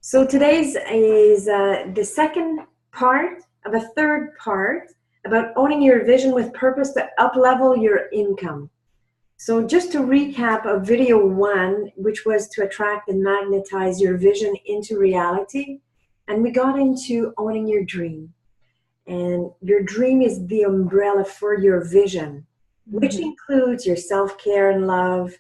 So today's is the second part of a third part about owning your vision with purpose to up-level your income. So just to recap of video one, which was to attract and magnetize your vision into reality, and we got into owning your dream. And your dream is the umbrella for your vision, which includes your self-care and love,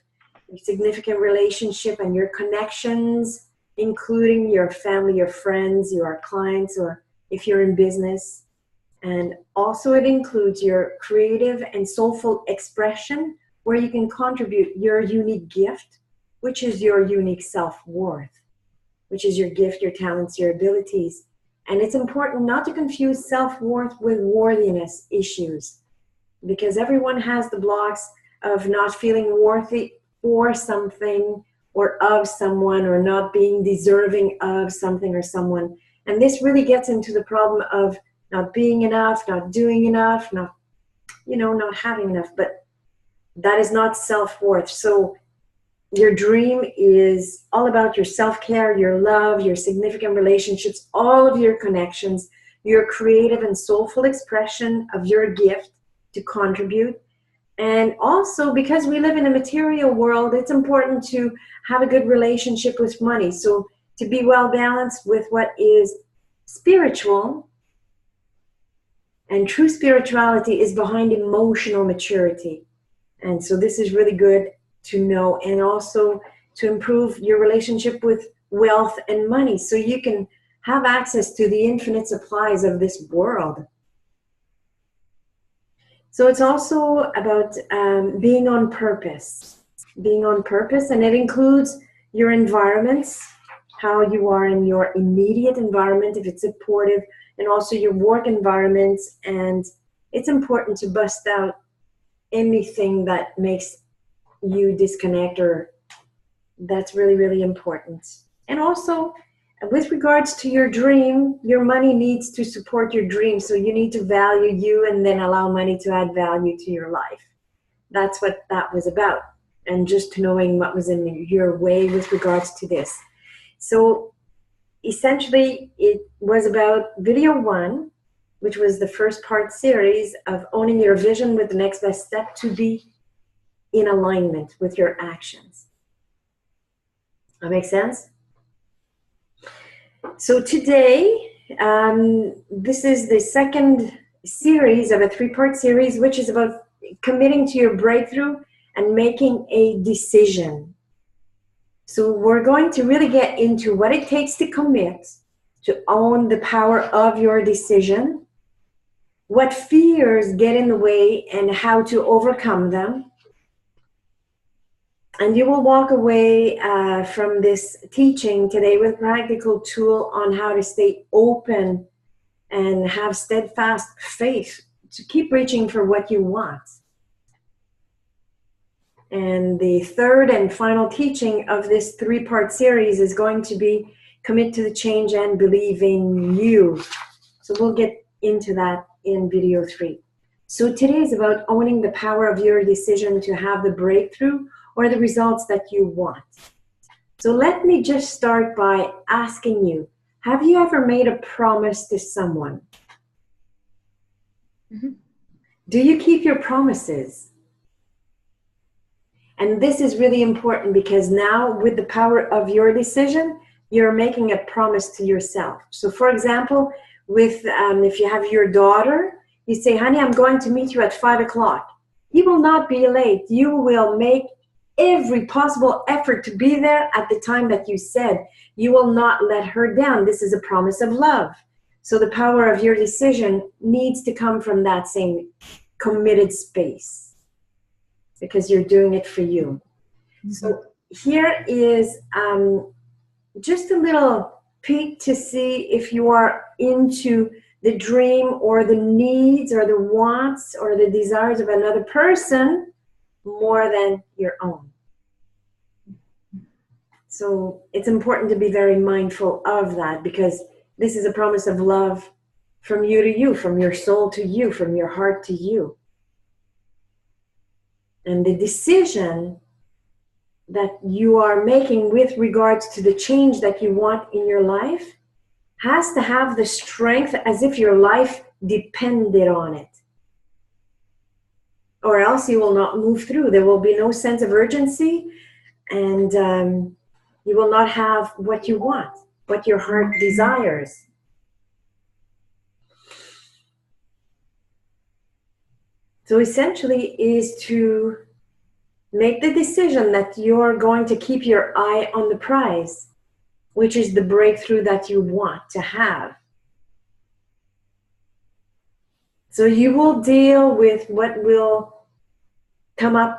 your significant relationship and your connections, including your family, your friends, your clients, or if you're in business. And also it includes your creative and soulful expression, where you can contribute your unique gift, which is your unique self-worth, which is your gift, your talents, your abilities. And it's important not to confuse self-worth with worthiness issues, because everyone has the blocks of not feeling worthy for something or of someone, or not being deserving of something or someone. And this really gets into the problem of not being enough, not doing enough, not having enough. But that is not self-worth. So your dream is all about your self-care, your love, your significant relationships, all of your connections, your creative and soulful expression of your gift to contribute. And also, because we live in a material world, it's important to have a good relationship with money. So to be well balanced with what is spiritual, and true spirituality is behind emotional maturity. And so this is really good to know, and also to improve your relationship with wealth and money, so you can have access to the infinite supplies of this world. So it's also about being on purpose, and it includes your environments, how you are in your immediate environment, if it's supportive, and also your work environments. And it's important to bust out anything that makes you disconnect, or that's really, really important. And also, with regards to your dream, your money needs to support your dream. So you need to value you and then allow money to add value to your life. That's what that was about. And just knowing what was in your way with regards to this. So essentially, it was about video one, which was the first part series of owning your vision with the next best step to be in alignment with your actions. That makes sense? So today, this is the second series of a three-part series, which is about committing to your breakthrough and making a decision. So we're going to really get into what it takes to commit, to own the power of your decision, what fears get in the way and how to overcome them. And you will walk away from this teaching today with a practical tool on how to stay open and have steadfast faith to keep reaching for what you want. And the third and final teaching of this three-part series is going to be commit to the change and believe in you. So we'll get into that in video 3. So today is about owning the power of your decision to have the breakthrough or the results that you want. So let me just start by asking you, have you ever made a promise to someone? Do you keep your promises? And this is really important, because now with the power of your decision, you're making a promise to yourself. So for example, with if you have your daughter, you say, honey, I'm going to meet you at 5 o'clock. You will not be late. You will make every possible effort to be there at the time that you said. You will not let her down. This is a promise of love. So the power of your decision needs to come from that same committed space, because you're doing it for you. So here is just a little peek to see if you are into the dream or the needs or the wants or the desires of another person more than your own. So it's important to be very mindful of that, because this is a promise of love from you to you, from your soul to you, from your heart to you. And the decision that you are making with regards to the change that you want in your life has to have the strength as if your life depended on it. Or else you will not move through. There will be no sense of urgency, and you will not have what you want, what your heart desires. So essentially is to make the decision that you're going to keep your eye on the prize, which is the breakthrough that you want to have. So you will deal with what will come up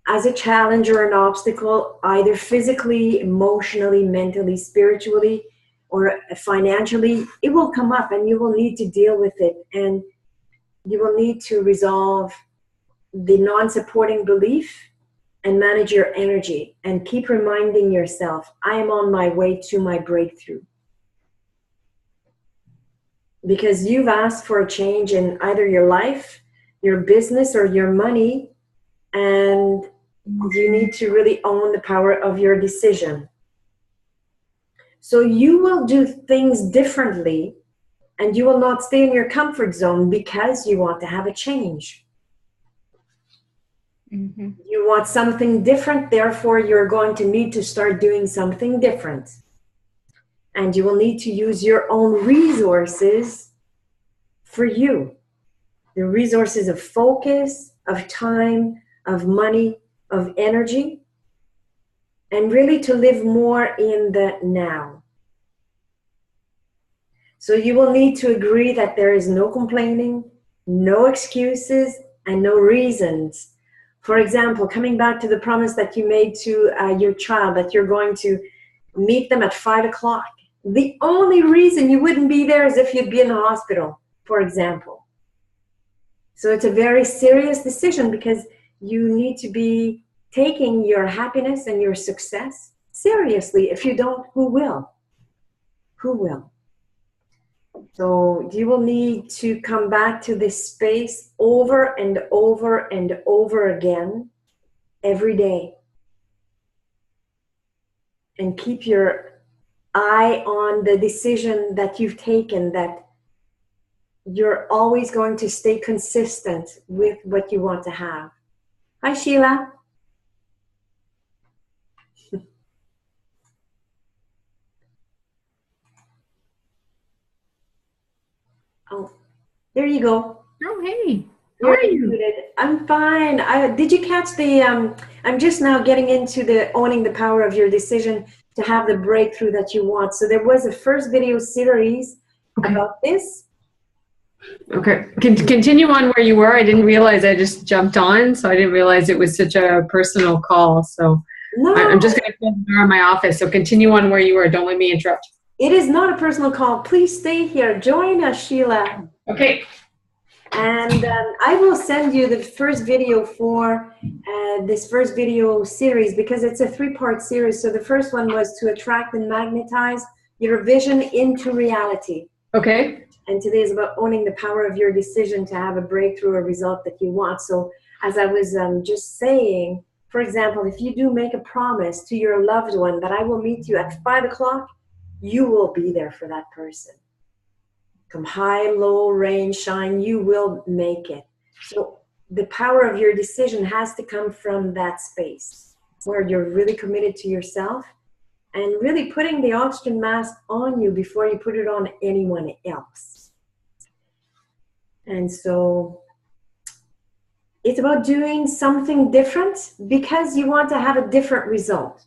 as a challenge or an obstacle, either physically, emotionally, mentally, spiritually, or financially. It will come up and you will need to deal with it, and you will need to resolve the non-supporting belief and manage your energy and keep reminding yourself, I am on my way to my breakthrough. Because you've asked for a change in either your life, your business, or your money, and you need to really own the power of your decision. So you will do things differently, and you will not stay in your comfort zone because you want to have a change. Mm-hmm. You want something different, therefore you're going to need to start doing something different. And you will need to use your own resources for you. The resources of focus, of time, of money, of energy, and really to live more in the now. So you will need to agree that there is no complaining, no excuses, and no reasons. For example, coming back to the promise that you made to your child that you're going to meet them at 5 o'clock. The only reason you wouldn't be there is if you'd be in the hospital, for example. So it's a very serious decision because you need to be taking your happiness and your success seriously. If you don't, who will? Who will? So you will need to come back to this space over and over and over again every day. And keep your eye on the decision that you've taken, that you're always going to stay consistent with what you want to have. Hi, Sheila. Oh, there you go. Oh, hey. How You're are you? included. I'm fine. Did you catch the, I'm just now getting into the owning the power of your decision to have the breakthrough that you want. So there was a first video series about this. Okay. Continue on where you were. I didn't realize I just jumped on, so I didn't realize it was such a personal call. So No. I'm just going to close the door in my office. So continue on where you were. Don't let me interrupt. It is not a personal call. Please stay here. Join us, Sheila. Okay. And I will send you the first video for this first video series because it's a 3-part series. So the first one was to attract and magnetize your vision into reality. Okay. And today is about owning the power of your decision to have a breakthrough or result that you want. So as I was just saying, for example, if you do make a promise to your loved one that I will meet you at 5 o'clock, you will be there for that person. Come high, low, rain, shine, you will make it. So the power of your decision has to come from that space where you're really committed to yourself and really putting the oxygen mask on you before you put it on anyone else. And so it's about doing something different because you want to have a different result.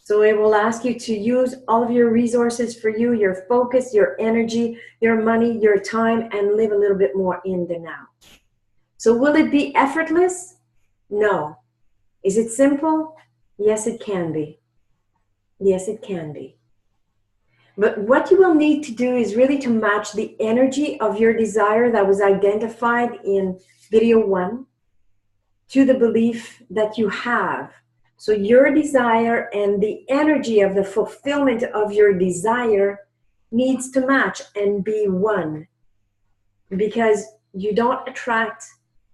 So it will ask you to use all of your resources for you, your focus, your energy, your money, your time, and live a little bit more in the now. So will it be effortless? No. Is it simple? Yes, it can be. Yes, it can be. But what you will need to do is really to match the energy of your desire that was identified in video 1 to the belief that you have. So your desire and the energy of the fulfillment of your desire needs to match and be one. Because you don't attract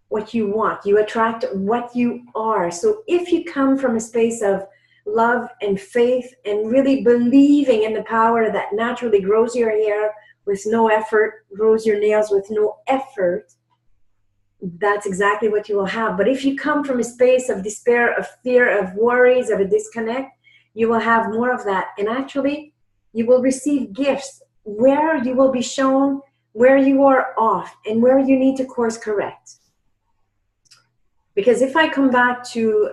what you want. You attract what you are. So if you come from a space of love and faith and really believing in the power that naturally grows your hair with no effort, grows your nails with no effort, that's exactly what you will have. But if you come from a space of despair, of fear, of worries, of a disconnect, you will have more of that. And actually, you will receive gifts where you will be shown where you are off and where you need to course correct. Because if I come back to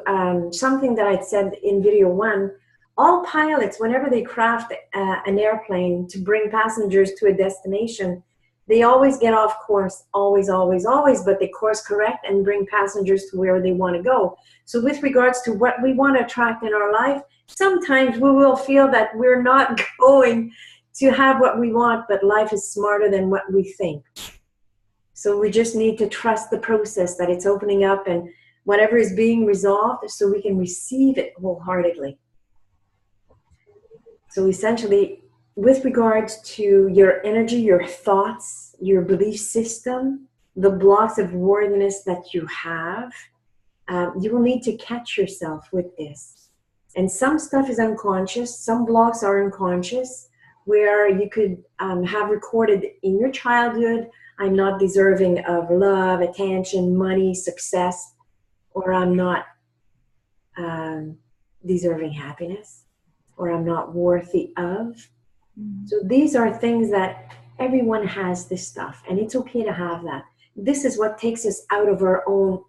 something that I'd said in video 1, all pilots, whenever they craft an airplane to bring passengers to a destination, they always get off course, always, always, always, but they course correct and bring passengers to where they want to go. So with regards to what we want to attract in our life, sometimes we will feel that we're not going to have what we want, but life is smarter than what we think. So we just need to trust the process, that it's opening up and whatever is being resolved so we can receive it wholeheartedly. So essentially, with regards to your energy, your thoughts, your belief system, the blocks of worthiness that you have, you will need to catch yourself with this. And some stuff is unconscious, some blocks are unconscious, where you could have recorded in your childhood, I'm not deserving of love, attention, money, success, or I'm not deserving happiness, or I'm not worthy of. So these are things that everyone has this stuff, and it's okay to have that. This is what takes us out of our own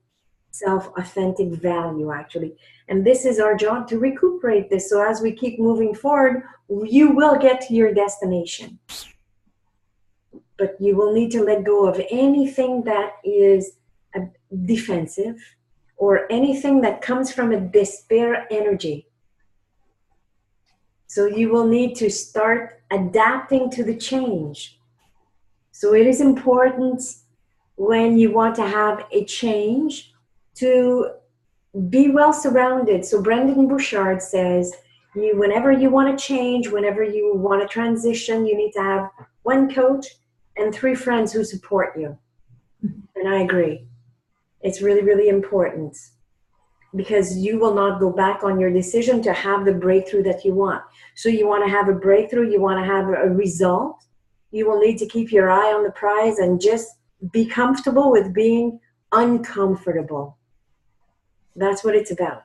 self-authentic value, actually. And this is our job to recuperate this. So as we keep moving forward, you will get to your destination. But you will need to let go of anything that is defensive or anything that comes from a despair energy. So you will need to start adapting to the change. So it is important when you want to have a change to be well surrounded. So Brendan Bouchard says, whenever you want to change, whenever you want to transition, you need to have one coach and 3 friends who support you. And I agree. It's really, really important, because you will not go back on your decision to have the breakthrough that you want. So you want to have a breakthrough, you want to have a result, you will need to keep your eye on the prize and just be comfortable with being uncomfortable. That's what it's about.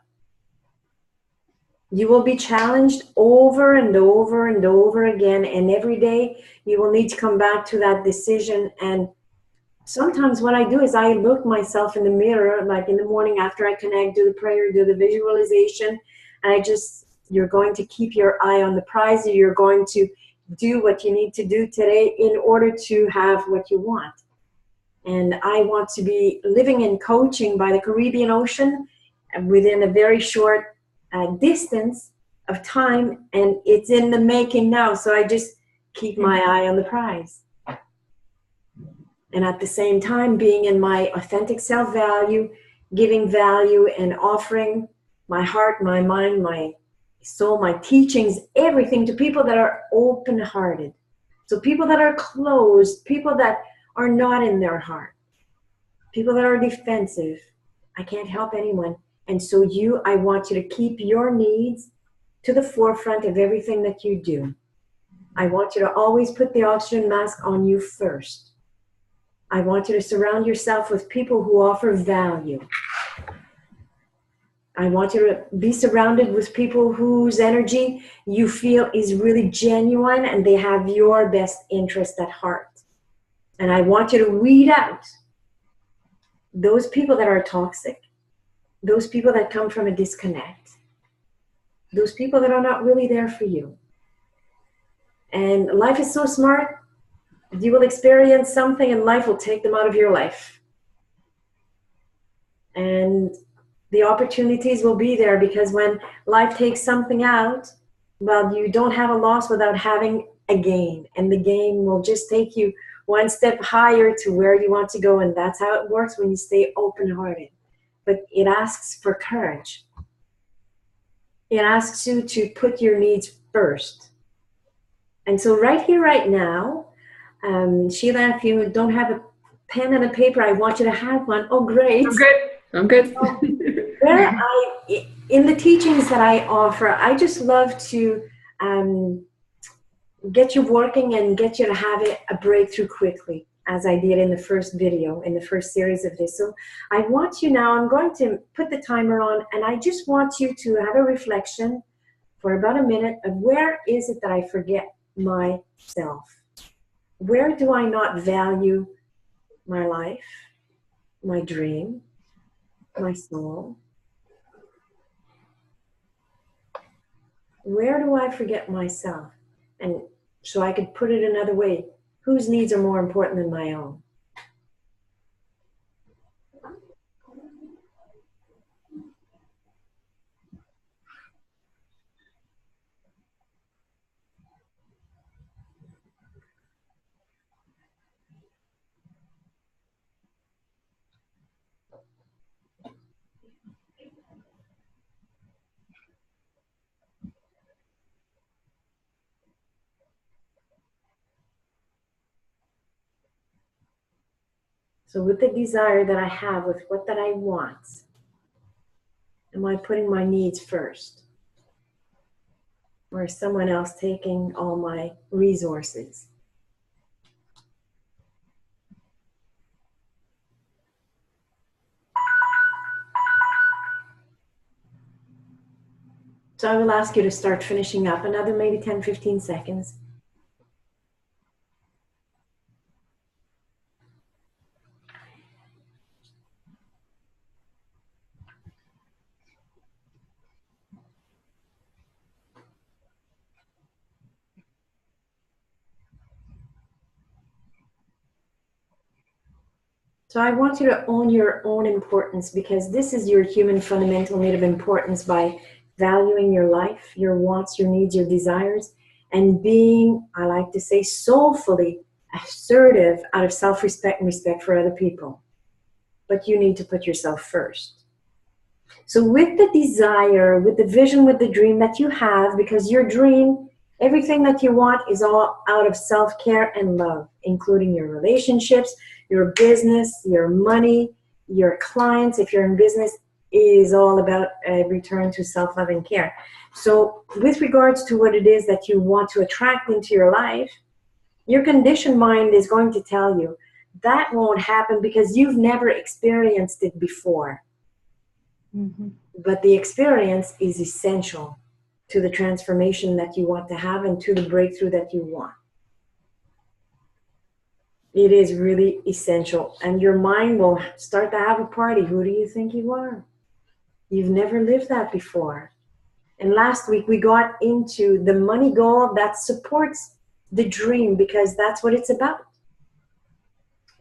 You will be challenged over and over and over again, and every day you will need to come back to that decision. And sometimes what I do is I look myself in the mirror, like in the morning after I connect, do the prayer, do the visualization, and you're going to keep your eye on the prize. You're going to do what you need to do today in order to have what you want. And I want to be living and coaching by the Caribbean Ocean within a very short distance of time, and it's in the making now. So I just keep my eye on the prize. And at the same time, being in my authentic self-value, giving value and offering my heart, my mind, my soul, my teachings, everything to people that are open-hearted. So people that are closed, people that are not in their heart, people that are defensive, I can't help anyone. And so I want you to keep your needs to the forefront of everything that you do. I want you to always put the oxygen mask on you first. I want you to surround yourself with people who offer value. I want you to be surrounded with people whose energy you feel is really genuine and they have your best interest at heart. And I want you to weed out those people that are toxic, those people that come from a disconnect, those people that are not really there for you. And life is so smart. You will experience something and life will take them out of your life. And the opportunities will be there, because when life takes something out, well, you don't have a loss without having a gain. And the gain will just take you one step higher to where you want to go. And that's how it works when you stay open-hearted. But it asks for courage. It asks you to put your needs first. And so right here, right now, Sheila, if you don't have a pen and a paper, I want you to have one. Oh, great. I'm good. I'm good. Where in the teachings that I offer, I just love to get you working and get you to have a breakthrough quickly, as I did in the first video, in the first series of this. So I want you now, I'm going to put the timer on, and I just want you to have a reflection for about a minute of where is it that I forget myself? Where do I not value my life, my dream, my soul? Where do I forget myself? And so I could put it another way, whose needs are more important than my own? So with the desire that I have, with what that I want, am I putting my needs first? Or is someone else taking all my resources? So I will ask you to start finishing up another maybe 10, 15 seconds. So I want you to own your own importance, because this is your human fundamental need of importance, by valuing your life, your wants, your needs, your desires, and being, I like to say, soulfully assertive out of self-respect and respect for other people. But you need to put yourself first. So with the desire, with the vision, with the dream that you have, because your dream, everything that you want is all out of self-care and love, including your relationships, your business, your money, your clients, if you're in business, is all about a return to self-love and care. So with regards to what it is that you want to attract into your life, your conditioned mind is going to tell you that won't happen because you've never experienced it before. Mm-hmm. But the experience is essential to the transformation that you want to have and to the breakthrough that you want. It is really essential. And your mind will start to have a party. Who do you think you are? You've never lived that before. And last week we got into the money goal that supports the dream, because that's what it's about.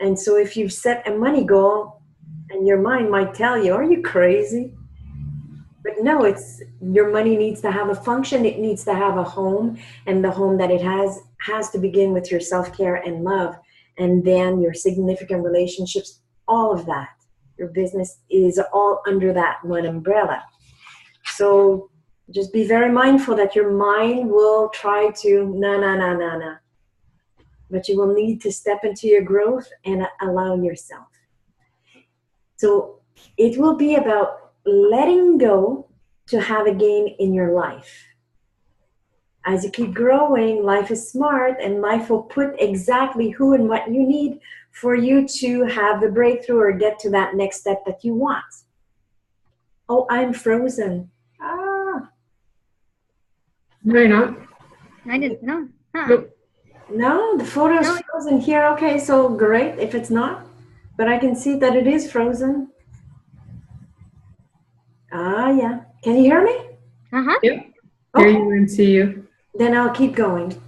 And so if you've set a money goal, and your mind might tell you, are you crazy? But no, it's your money needs to have a function. It needs to have a home, and the home that it has to begin with your self-care and love, and then your significant relationships, all of that. Your business is all under that one umbrella. So just be very mindful that your mind will try to na. But you will need to step into your growth and allow yourself. So it will be about letting go to have a gain in your life. As you keep growing, life is smart, and life will put exactly who and what you need for you to have the breakthrough or get to that next step that you want. Oh, I'm frozen. Ah. No, you're not. I didn't know. Huh. Nope. No, the photo's frozen here. Okay, so great if it's not. But I can see that it is frozen. Ah, yeah. Can you hear me? Uh-huh. Yep. Hear you and see you. Then I'll keep going.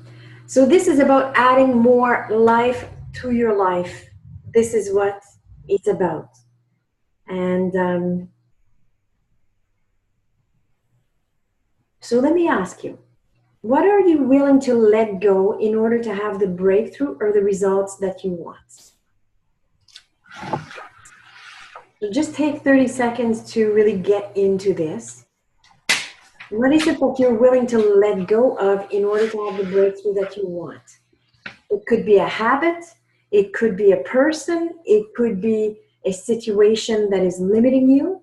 So this is about adding more life to your life. This is what it's about. And so let me ask you, what are you willing to let go in order to have the breakthrough or the results that you want? So just take 30 seconds to really get into this. What is it that you're willing to let go of in order to have the breakthrough that you want? It could be a habit. It could be a person. It could be a situation that is limiting you.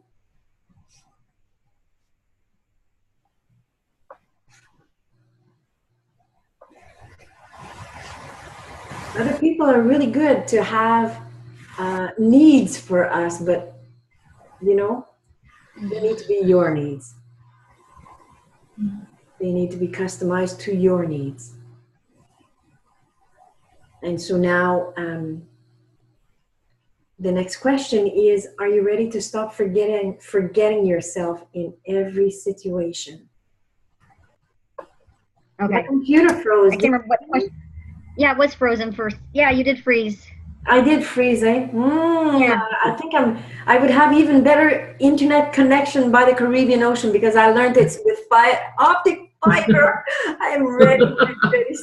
Other people are really good to have needs for us, but you know, they need to be your needs. They need to be customized to your needs. And so now the next question is, are you ready to stop forgetting yourself in every situation? Okay. My computer froze. I can't remember what question. Yeah, it was frozen first. Yeah, you did freeze. I did freeze, eh? Yeah. I think I would have even better internet connection by the Caribbean Ocean because I learned it's with optic fiber. I am ready,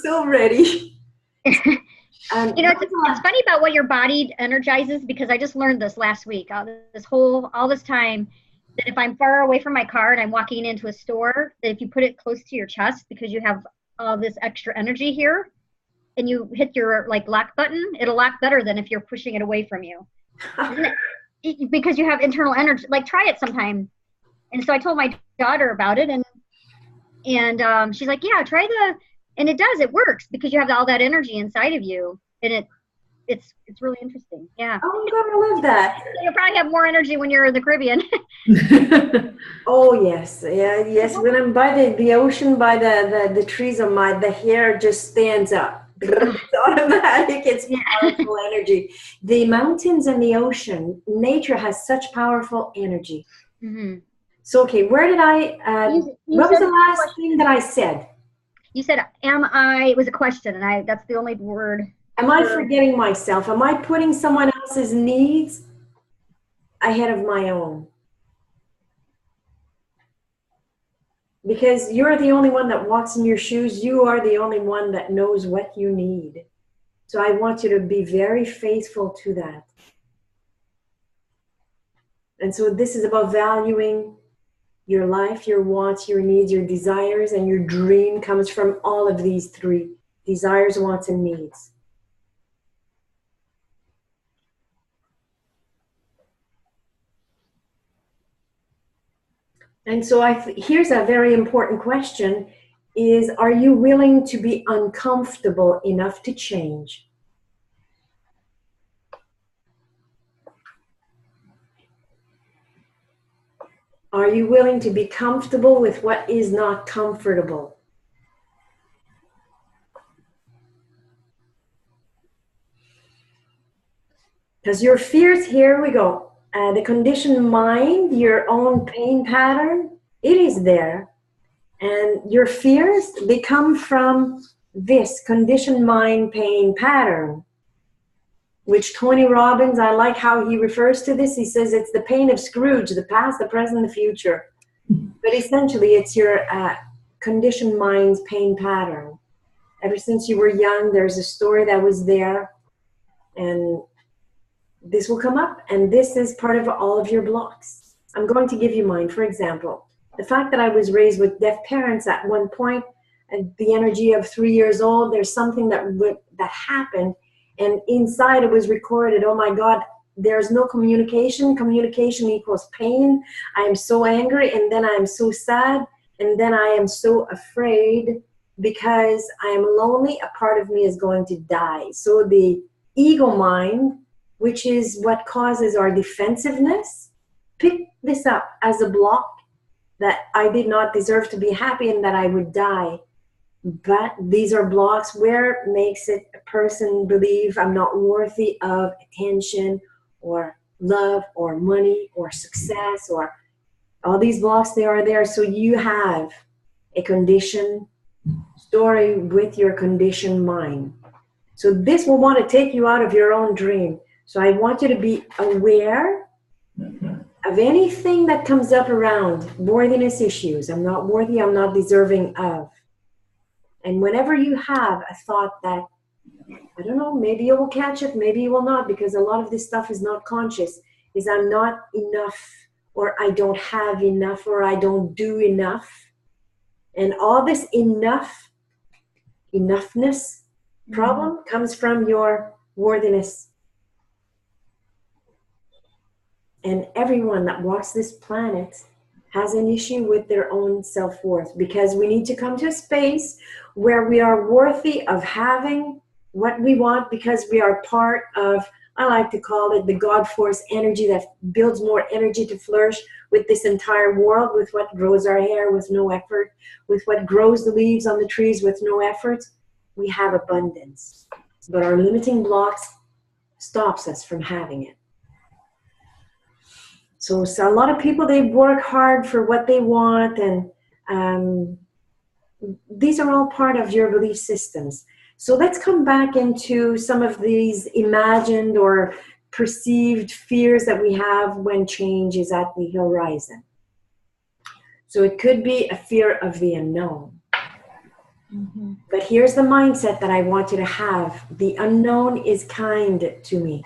so ready. You know, it's funny about what your body energizes, because I just learned this last week. All this time, that if I'm far away from my car and I'm walking into a store, that if you put it close to your chest, because you have all this extra energy here, and you hit your like lock button, it'll lock better than if you're pushing it away from you. Because you have internal energy. Like, try it sometime. And so I told my daughter about it, and she's like, yeah, try and it does, it works, because you have all that energy inside of you, and it's really interesting. Yeah. Oh my God, I love that. You'll probably have more energy when you're in the Caribbean. Oh yes, yeah, yes. When I'm by the ocean, by the trees, the hair just stands up. It's automatic. It's powerful energy. The mountains and the ocean, nature has such powerful energy. Mm-hmm. So okay, where did I? What was the last thing that I said? You said, it was a question, and that's the only word. Am I forgetting myself? Am I putting someone else's needs ahead of my own? Because you're the only one that walks in your shoes. You are the only one that knows what you need. So I want you to be very faithful to that. And so this is about valuing your life, your wants, your needs, your desires, and your dream comes from all of these three: desires, wants, and needs. And so here's a very important question is, are you willing to be uncomfortable enough to change? Are you willing to be comfortable with what is not comfortable? Because your fears, here we go, the conditioned mind, your own pain pattern, it is there. And your fears, they come from this conditioned mind pain pattern, which Tony Robbins, I like how he refers to this. He says it's the pain of Scrooge, the past, the present, the future. But essentially, it's your conditioned mind's pain pattern. Ever since you were young, there's a story that was there, and this will come up, and this is part of all of your blocks. I'm going to give you mine. For example, the fact that I was raised with deaf parents at one point, at the energy of 3 years old, there's something that happened, and inside it was recorded, oh my God, there's no communication. Communication equals pain. I am so angry, and then I am so sad, and then I am so afraid because I am lonely. A part of me is going to die. So the ego mind, which is what causes our defensiveness, pick this up as a block that I did not deserve to be happy and that I would die. But these are blocks where it makes a person believe I'm not worthy of attention or love or money or success, or all these blocks, they are there. So you have a conditioned story with your conditioned mind. So this will want to take you out of your own dream. So I want you to be aware of anything that comes up around worthiness issues. I'm not worthy, I'm not deserving of. And whenever you have a thought that, I don't know, maybe you will catch it, maybe you will not, because a lot of this stuff is not conscious, is I'm not enough, or I don't have enough, or I don't do enough. And all this enoughness problem comes from your worthiness. And everyone that walks this planet has an issue with their own self-worth, because we need to come to a space where we are worthy of having what we want, because we are part of, I like to call it the God force energy that builds more energy to flourish with this entire world, with what grows our hair with no effort, with what grows the leaves on the trees with no effort. We have abundance, but our limiting blocks stops us from having it. So a lot of people, they work hard for what they want, and these are all part of your belief systems. So let's come back into some of these imagined or perceived fears that we have when change is at the horizon. So it could be a fear of the unknown. Mm-hmm. But here's the mindset that I want you to have. The unknown is kind to me.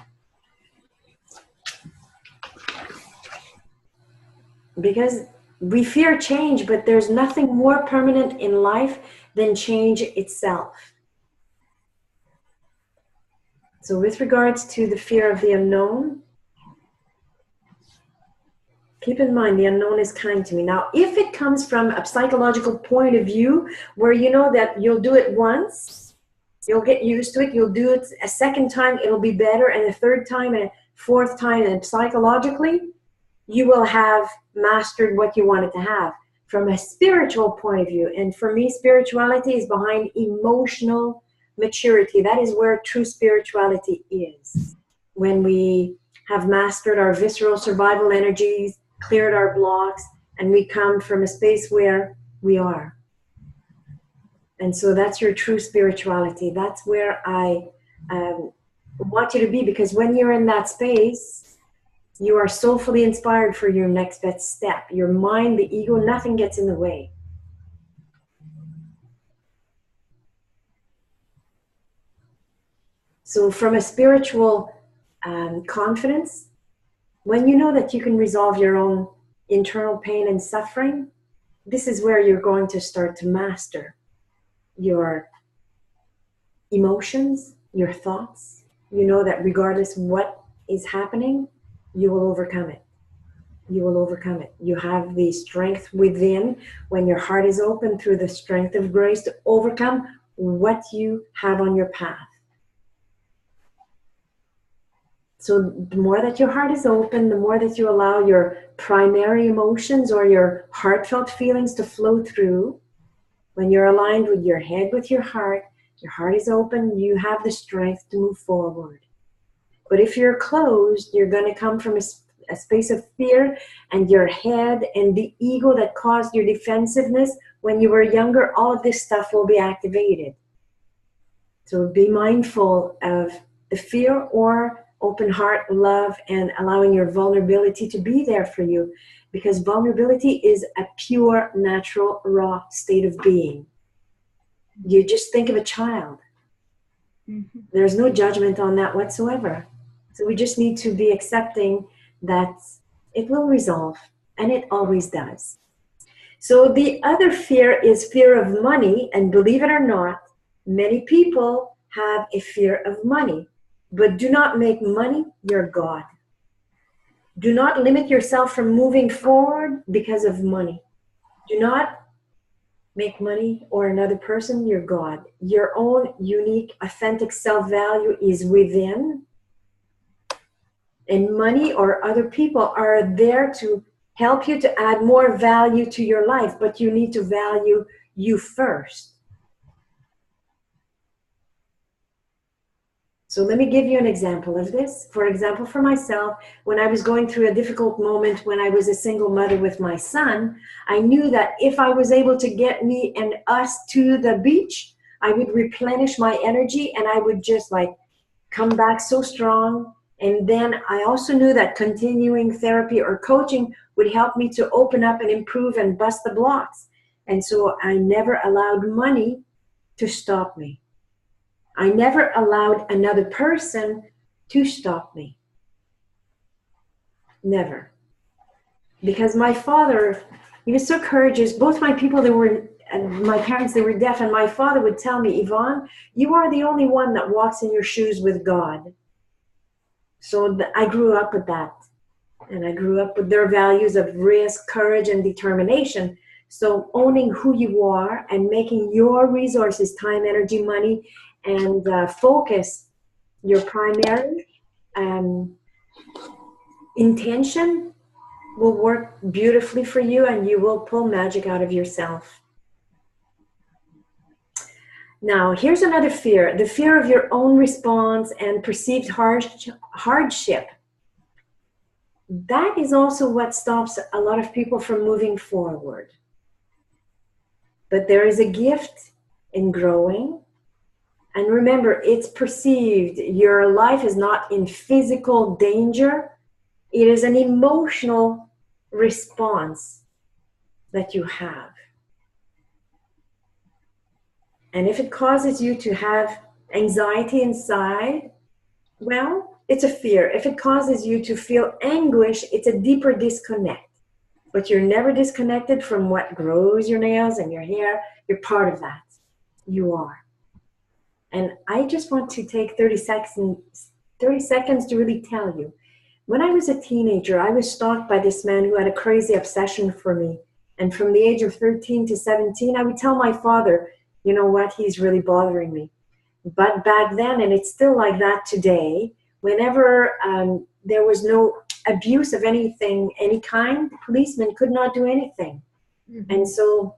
Because we fear change, but there's nothing more permanent in life than change itself. So with regards to the fear of the unknown, keep in mind the unknown is kind to me. Now, if it comes from a psychological point of view where you know that you'll do it once, you'll get used to it, you'll do it a second time, it'll be better, and a third time, and a fourth time, and psychologically, you will have mastered what you wanted to have. From a spiritual point of view, and for me, spirituality is behind emotional maturity. That is where true spirituality is. When we have mastered our visceral survival energies, cleared our blocks, and we come from a space where we are. And so that's your true spirituality. That's where I want you to be, because when you're in that space, you are soulfully inspired for your next best step. Your mind, the ego, nothing gets in the way. So from a spiritual confidence, when you know that you can resolve your own internal pain and suffering, this is where you're going to start to master your emotions, your thoughts. You know that regardless what is happening, you will overcome it. You will overcome it. You have the strength within, when your heart is open, through the strength of grace, to overcome what you have on your path. So the more that your heart is open, the more that you allow your primary emotions or your heartfelt feelings to flow through, when you're aligned with your head, with your heart is open, you have the strength to move forward. But if you're closed, you're going to come from a space of fear, and your head and the ego that caused your defensiveness when you were younger, all of this stuff will be activated. So be mindful of the fear, or open heart, love, and allowing your vulnerability to be there for you, because vulnerability is a pure, natural, raw state of being. You just think of a child. Mm-hmm. There's no judgment on that whatsoever. So we just need to be accepting that it will resolve, and it always does. So the other fear is fear of money, and believe it or not, many people have a fear of money. But do not make money your God. Do not limit yourself from moving forward because of money. Do not make money or another person your God. Your own unique, authentic self-value is within. And money or other people are there to help you to add more value to your life, but you need to value you first. So let me give you an example of this. For example, for myself, when I was going through a difficult moment when I was a single mother with my son, I knew that if I was able to get me and us to the beach, I would replenish my energy, and I would just like come back so strong. And then I also knew that continuing therapy or coaching would help me to open up and improve and bust the blocks. And so I never allowed money to stop me. I never allowed another person to stop me. Never. Because my father, he was so courageous. Both my people, they were and my parents, they were deaf, and my father would tell me, Yvonne, you are the only one that walks in your shoes with God. So I grew up with that. And I grew up with their values of risk, courage, and determination. So owning who you are and making your resources, time, energy, money, and focus your primary intention will work beautifully for you, and you will pull magic out of yourself. Now, here's another fear, the fear of your own response and perceived hardship. That is also what stops a lot of people from moving forward. But there is a gift in growing. And remember, it's perceived. Your life is not in physical danger. It is an emotional response that you have. And if it causes you to have anxiety inside, well, it's a fear. If it causes you to feel anguish, it's a deeper disconnect. But you're never disconnected from what grows your nails and your hair. You're part of that. You are. And I just want to take 30 seconds to really tell you. When I was a teenager, I was stalked by this man who had a crazy obsession for me. And from the age of 13 to 17, I would tell my father, you know what, he's really bothering me. But back then, and it's still like that today, whenever there was no abuse of anything, any kind, policemen could not do anything. Mm-hmm. And so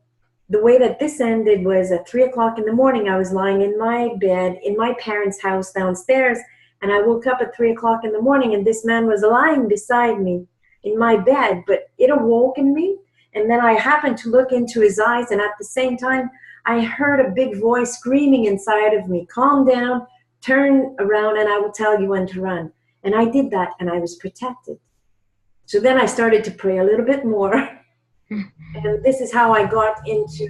the way that this ended was at 3 o'clock in the morning, I was lying in my bed in my parents' house downstairs, and I woke up at 3 o'clock in the morning, and this man was lying beside me in my bed, but it awoke in me. And then I happened to look into his eyes, and at the same time, I heard a big voice screaming inside of me, calm down, turn around, and I will tell you when to run. And I did that, and I was protected. So then I started to pray a little bit more. And this is how I got into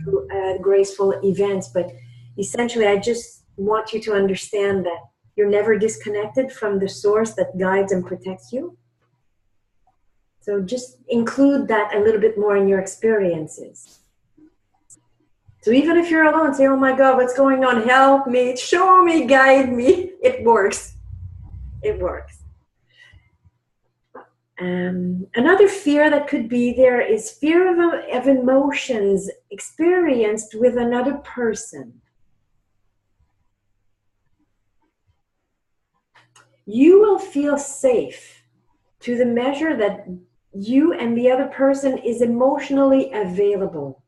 graceful events. But essentially, I just want you to understand that you're never disconnected from the source that guides and protects you. So just include that a little bit more in your experiences. So even if you're alone, say, oh my God, what's going on? Help me, show me, guide me. It works. It works. Another fear that could be there is fear of emotions experienced with another person. You will feel safe to the measure that you and the other person is emotionally available.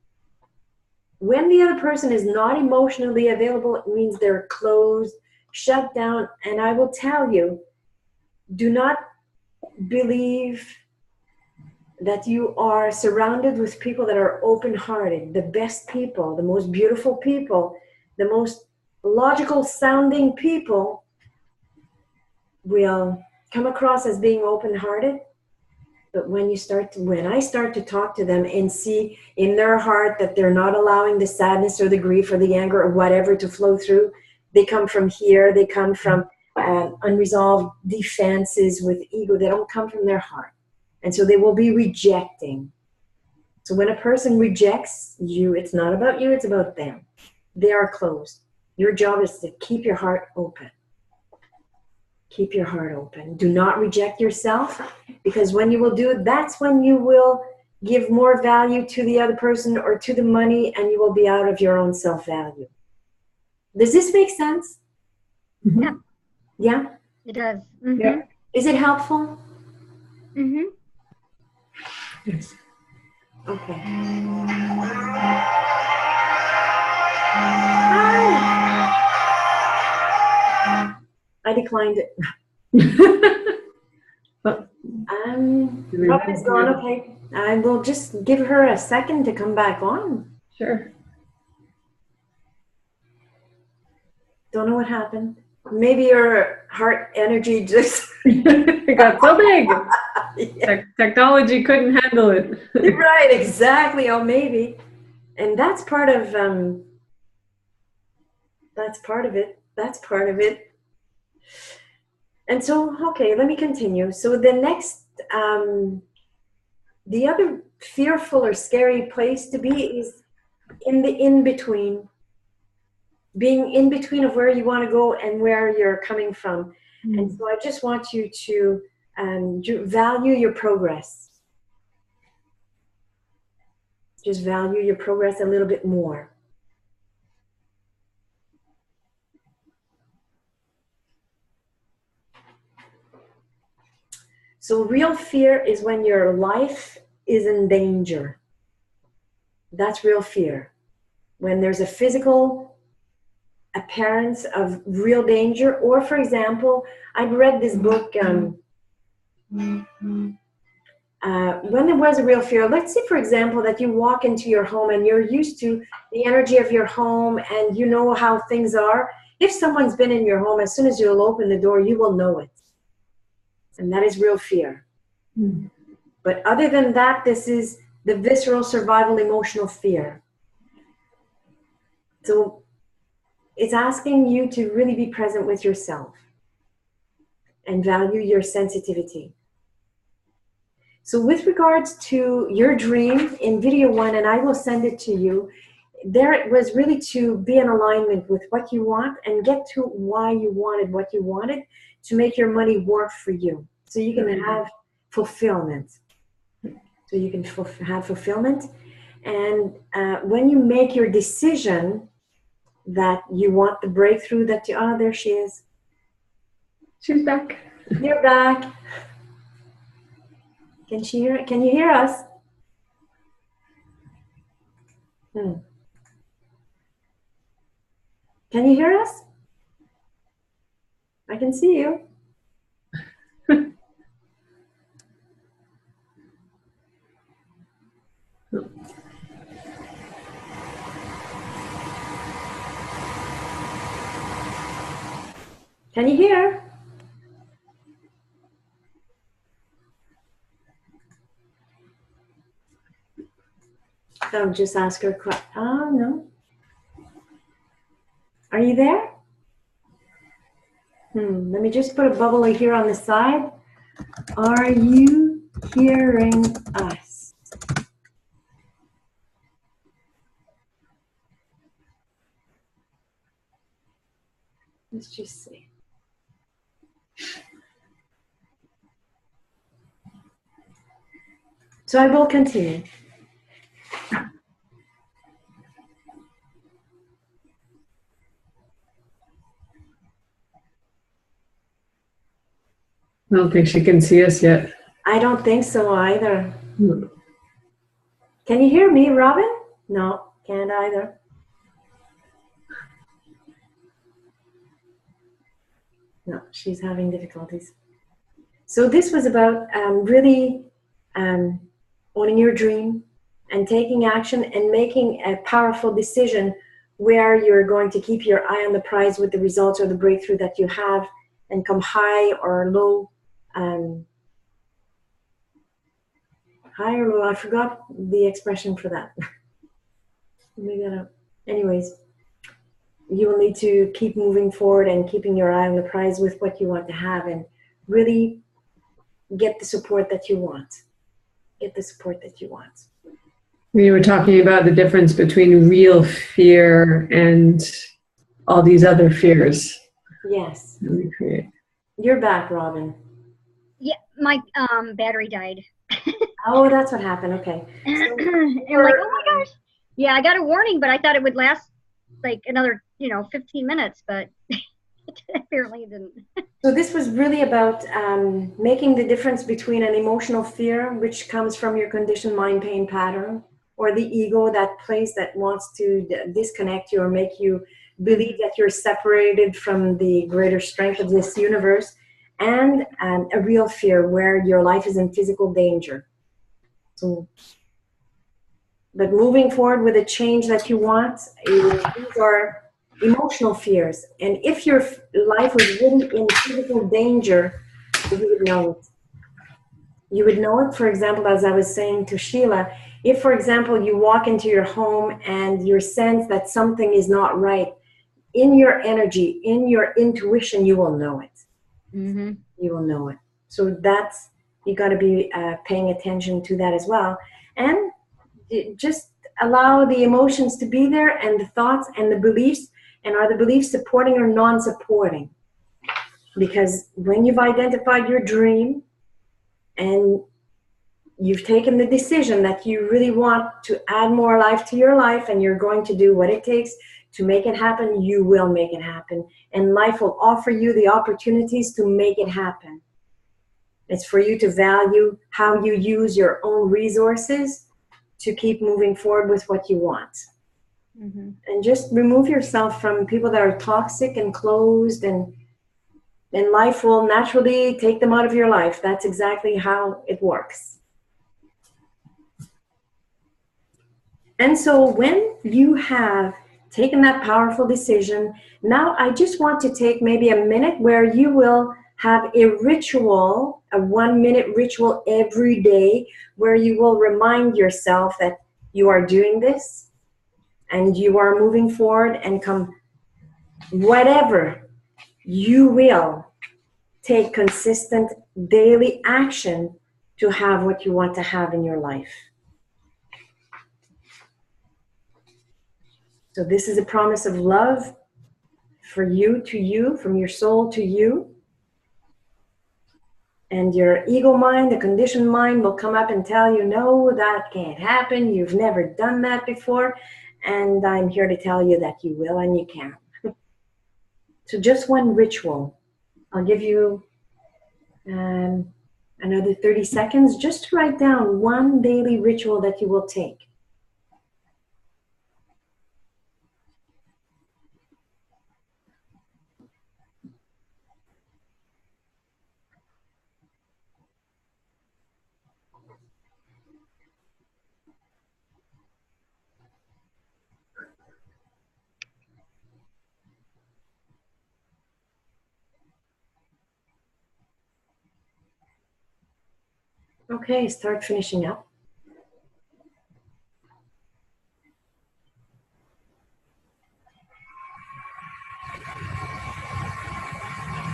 When the other person is not emotionally available, it means they're closed, shut down. And I will tell you, do not believe that you are surrounded with people that are open-hearted, the best people, the most beautiful people, the most logical sounding people will come across as being open-hearted. But when I start to talk to them and see in their heart that they're not allowing the sadness or the grief or the anger or whatever to flow through, they come from here, they come from unresolved defenses with ego. They don't come from their heart. And so they will be rejecting. So when a person rejects you, it's not about you, it's about them. They are closed. Your job is to keep your heart open. Keep your heart open. Do not reject yourself, because when you will do it, that's when you will give more value to the other person or to the money, and you will be out of your own self-value. Does this make sense? Mm-hmm. Yeah. Yeah? It does. Mm-hmm. Yeah. Is it helpful? Mm-hmm. Yes. Okay. I declined it. Robin is gone. Okay. I will just give her a second to come back on. Sure. Don't know what happened. Maybe your heart energy just it got so big. Yeah. Technology couldn't handle it. Right, exactly. Oh, maybe. And that's part of it. That's part of it. And so, okay, let me continue. So the next, the other fearful or scary place to be is in the in-between, being in between of where you want to go and where you're coming from. And so I just want you to value your progress. Just value your progress a little bit more. So real fear is when your life is in danger. That's real fear. When there's a physical appearance of real danger, or for example, I've read this book, when there was a real fear. Let's say, for example, that you walk into your home and you're used to the energy of your home and you know how things are. If someone's been in your home, as soon as you'll open the door, you will know it. And that is real fear. But other than that, this is the visceral survival emotional fear. So it's asking you to really be present with yourself and value your sensitivity. So with regards to your dream in video 1, and I will send it to you, there it was really to be in alignment with what you want and get to why you wanted what you wanted to make your money work for you. So you can have fulfillment. So you can have fulfillment. And when you make your decision that you want the breakthrough that you, oh, there she is. She's back. You're back. Can she hear? Can you hear us? Can you hear us? I can see you. Can you hear? I'll just ask her. Oh, no. Are you there? Let me just put a bubble here on the side. Are you hearing us? Let's just see. So I will continue. I don't think she can see us yet. I don't think so either. Can you hear me, Robin? No, can't either. No, she's having difficulties. So this was about really owning your dream and taking action and making a powerful decision where you're going to keep your eye on the prize with the results or the breakthrough that you have and come high or low. High or low, I forgot the expression for that. Maybe I don't. Anyways, you will need to keep moving forward and keeping your eye on the prize with what you want to have and really get the support that you want. Get the support that you want. You were talking about the difference between real fear and all these other fears. Yes. That we create. You're back, Robin. Yeah, my battery died. Oh, that's what happened. Okay. So I'm like, oh my gosh. Yeah, I got a warning, but I thought it would last like another, 15 minutes, but apparently it didn't. So this was really about making the difference between an emotional fear, which comes from your conditioned mind pain pattern, or the ego, that place that wants to disconnect you or make you believe that you're separated from the greater strength of this universe, and a real fear where your life is in physical danger. So, but moving forward with a change that you want, these are emotional fears. And if your life was really in physical danger, you would know it. You would know it, for example, as I was saying to Sheila, if, for example, you walk into your home and you sense that something is not right, in your energy, in your intuition, you will know it. Mm-hmm. You will know it. So that's, you got to be paying attention to that as well. And just allow the emotions to be there, and the thoughts and the beliefs, and are the beliefs supporting or non-supporting? Because when you've identified your dream and you've taken the decision that you really want to add more life to your life, and you're going to do what it takes to make it happen, you will make it happen. And life will offer you the opportunities to make it happen. It's for you to value how you use your own resources to keep moving forward with what you want. Mm-hmm. And just remove yourself from people that are toxic and closed, and life will naturally take them out of your life. That's exactly how it works. And so when you have taken that powerful decision, now I just want to take maybe a minute where you will have a ritual, a 1-minute ritual every day, where you will remind yourself that you are doing this and you are moving forward, and come whatever, you will take consistent daily action to have what you want to have in your life. So this is a promise of love for you to you, from your soul to you. And your ego mind, the conditioned mind, will come up and tell you, no, that can't happen. You've never done that before. And I'm here to tell you that you will and you can. So just one ritual. I'll give you another 30 seconds just to write down one daily ritual that you will take. Okay, start finishing up.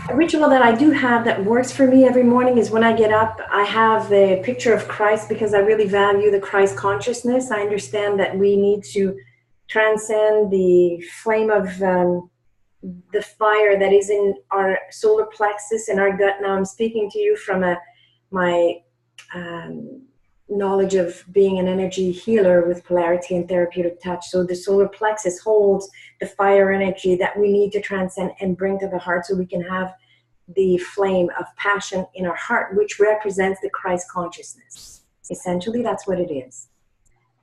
A ritual that I do have that works for me every morning is when I get up, I have the picture of Christ, because I really value the Christ consciousness. I understand that we need to transcend the flame of the fire that is in our solar plexus, in our gut. Now I'm speaking to you from my knowledge of being an energy healer with polarity and therapeutic touch. So the solar plexus holds the fire energy that we need to transcend and bring to the heart, so we can have the flame of passion in our heart, which represents the Christ consciousness. Essentially, that's what it is.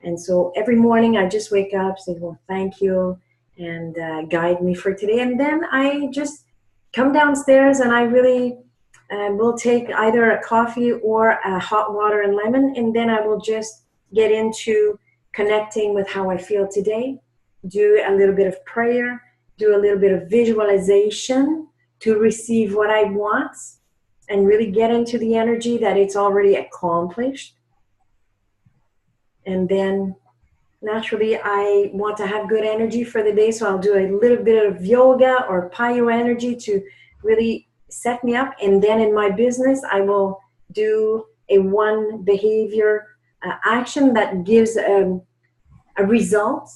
And so every morning I just wake up, say, well, thank you, and guide me for today. And then I just come downstairs and I really will take either a coffee or a hot water and lemon, and then I will just get into connecting with how I feel today, do a little bit of prayer, do a little bit of visualization to receive what I want, and really get into the energy that it's already accomplished. And then naturally I want to have good energy for the day, so I'll do a little bit of yoga or Payo energy to really set me up. And then in my business, I will do a one behavior action that gives a result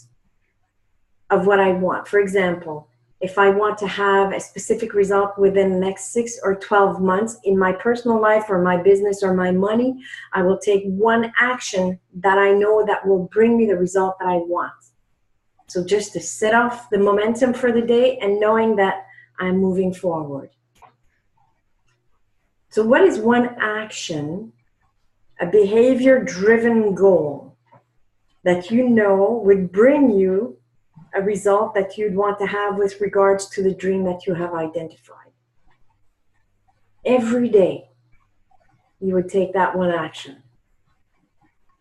of what I want. For example, if I want to have a specific result within the next 6 or 12 months in my personal life or my business or my money, I will take one action that I know that will bring me the result that I want. So just to set off the momentum for the day and knowing that I'm moving forward. So what is one action, a behavior-driven goal that you know would bring you a result that you'd want to have with regards to the dream that you have identified? Every day, you would take that one action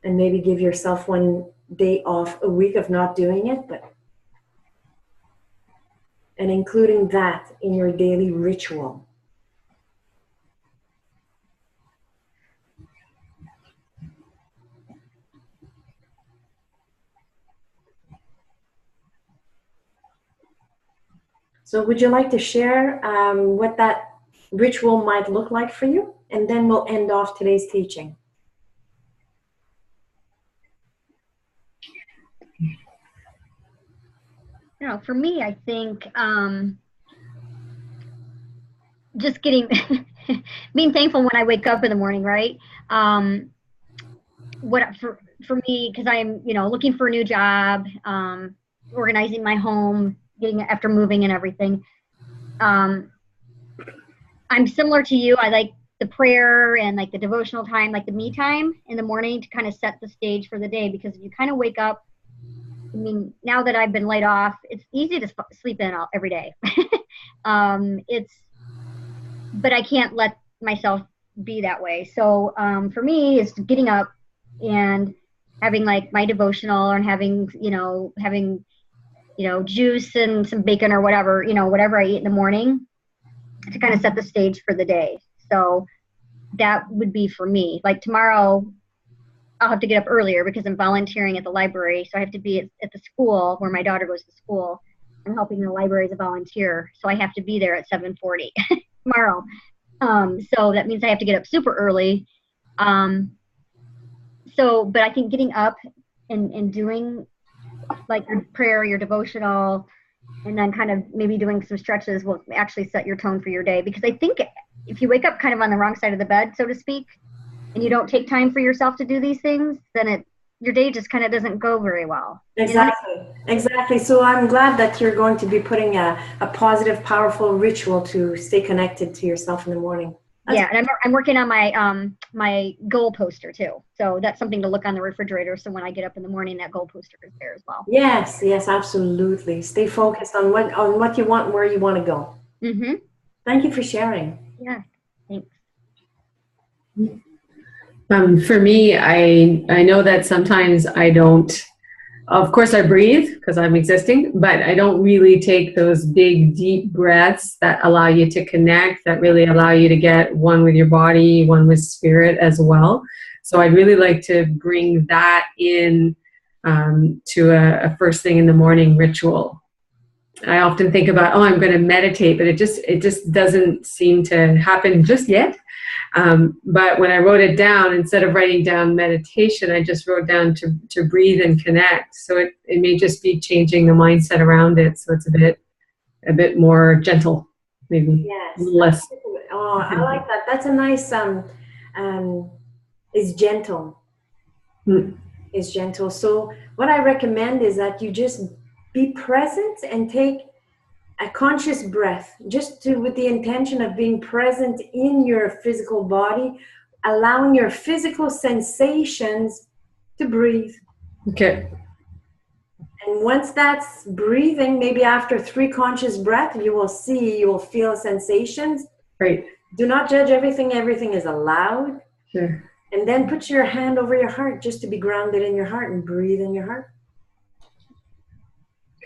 and maybe give yourself one day off a week of not doing it, and including that in your daily ritual. So would you like to share what that ritual might look like for you? And then we'll end off today's teaching. You know, for me, I think just getting being thankful when I wake up in the morning, right? What for me, because I'm, you know, looking for a new job, organizing my home, getting after moving and everything. I'm similar to you. I like the prayer and like the devotional time, like the me time in the morning to kind of set the stage for the day, because if you kind of wake up, I mean, now that I've been laid off, it's easy to sleep in every day. But I can't let myself be that way. So for me, it's getting up and having like my devotional and having juice and some bacon or whatever, whatever I eat in the morning to kind of set the stage for the day. So that would be for me. Like tomorrow, I'll have to get up earlier because I'm volunteering at the library. So I have to be at the school where my daughter goes to school. I'm helping the library as a volunteer. So I have to be there at 7:40 tomorrow. So that means I have to get up super early. But I think getting up and doing like your prayer, your devotional, and then kind of maybe doing some stretches will actually set your tone for your day. Because I think if you wake up kind of on the wrong side of the bed, so to speak, and you don't take time for yourself to do these things, then your day just kind of doesn't go very well. Exactly. So I'm glad that you're going to be putting a positive, powerful ritual to stay connected to yourself in the morning. And I'm working on my my goal poster too. So that's something to look on the refrigerator. So when I get up in the morning, that goal poster is there as well. Yes, absolutely. Stay focused on what you want and where you want to go. Mm-hmm. Thank you for sharing. Yeah, thanks. For me, I know that sometimes I don't, of course I breathe because I'm existing, but I don't really take those big, deep breaths that allow you to connect, that really allow you to get one with your body, one with spirit as well. So I'd really like to bring that in to a first thing in the morning ritual. I often think about, I'm going to meditate, but it just doesn't seem to happen just yet. But when I wrote it down, instead of writing down meditation, I just wrote down to breathe and connect. So it may just be changing the mindset around it. So it's a bit more gentle, maybe. Yes. Less. Oh, I like that. That's a nice, it's gentle. It's gentle. So what I recommend is that you just be present and take a conscious breath, with the intention of being present in your physical body, allowing your physical sensations to breathe. Okay. And once that's breathing, maybe after 3 conscious breaths, you will feel sensations. Right. Do not judge everything. Everything is allowed. Sure. And then put your hand over your heart just to be grounded in your heart and breathe in your heart.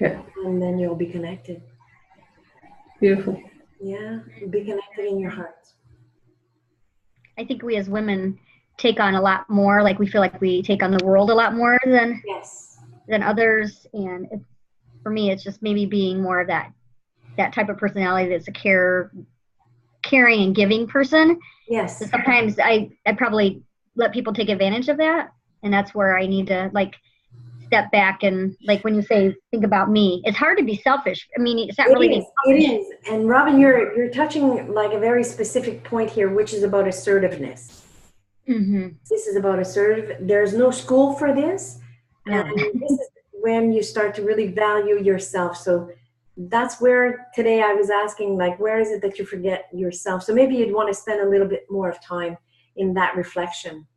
Okay. And then you'll be connected. Beautiful. Yeah, be connected in your heart. I think we as women take on a lot more, like we feel like we take on the world a lot more than others. And for me, it's just maybe being more of that type of personality that's a caring and giving person. Yes. So sometimes I probably let people take advantage of that. And that's where I need to step back and when you say think about me, it's hard to be selfish. I mean, it's not really being selfish. It is. And Robin, you're touching a very specific point here, which is about assertiveness. Mm-hmm. This is about assertive. There's no school for this. No. And this is when you start to really value yourself. So that's where today I was asking, where is it that you forget yourself? So maybe you'd want to spend a little bit more of time in that reflection.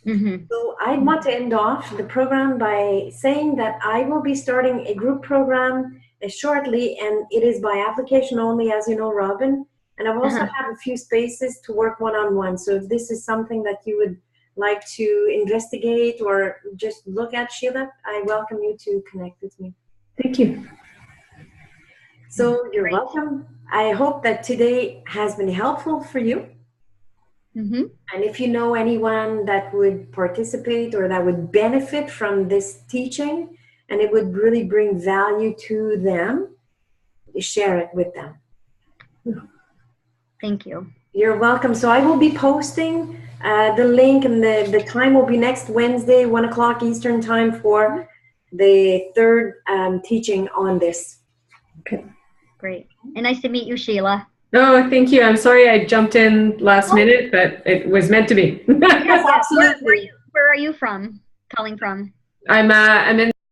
Mm-hmm. So I want to end off the program by saying that I will be starting a group program shortly, and it is by application only, as you know, Robin. And I've also have a few spaces to work one-on-one. So if this is something that you would like to investigate or just look at, Sheila, I welcome you to connect with me. Thank you. So you're welcome. I hope that today has been helpful for you. Mm-hmm. And if you know anyone that would participate or that would benefit from this teaching and it would really bring value to them, share it with them. Thank you. You're welcome. So I will be posting the link, and the time will be next Wednesday, 1 o'clock Eastern time for the third teaching on this. Okay. Great. And nice to meet you, Sheila. Oh, thank you. I'm sorry I jumped in last minute, but it was meant to be. Yes, absolutely. Where are you from? Calling from? I'm in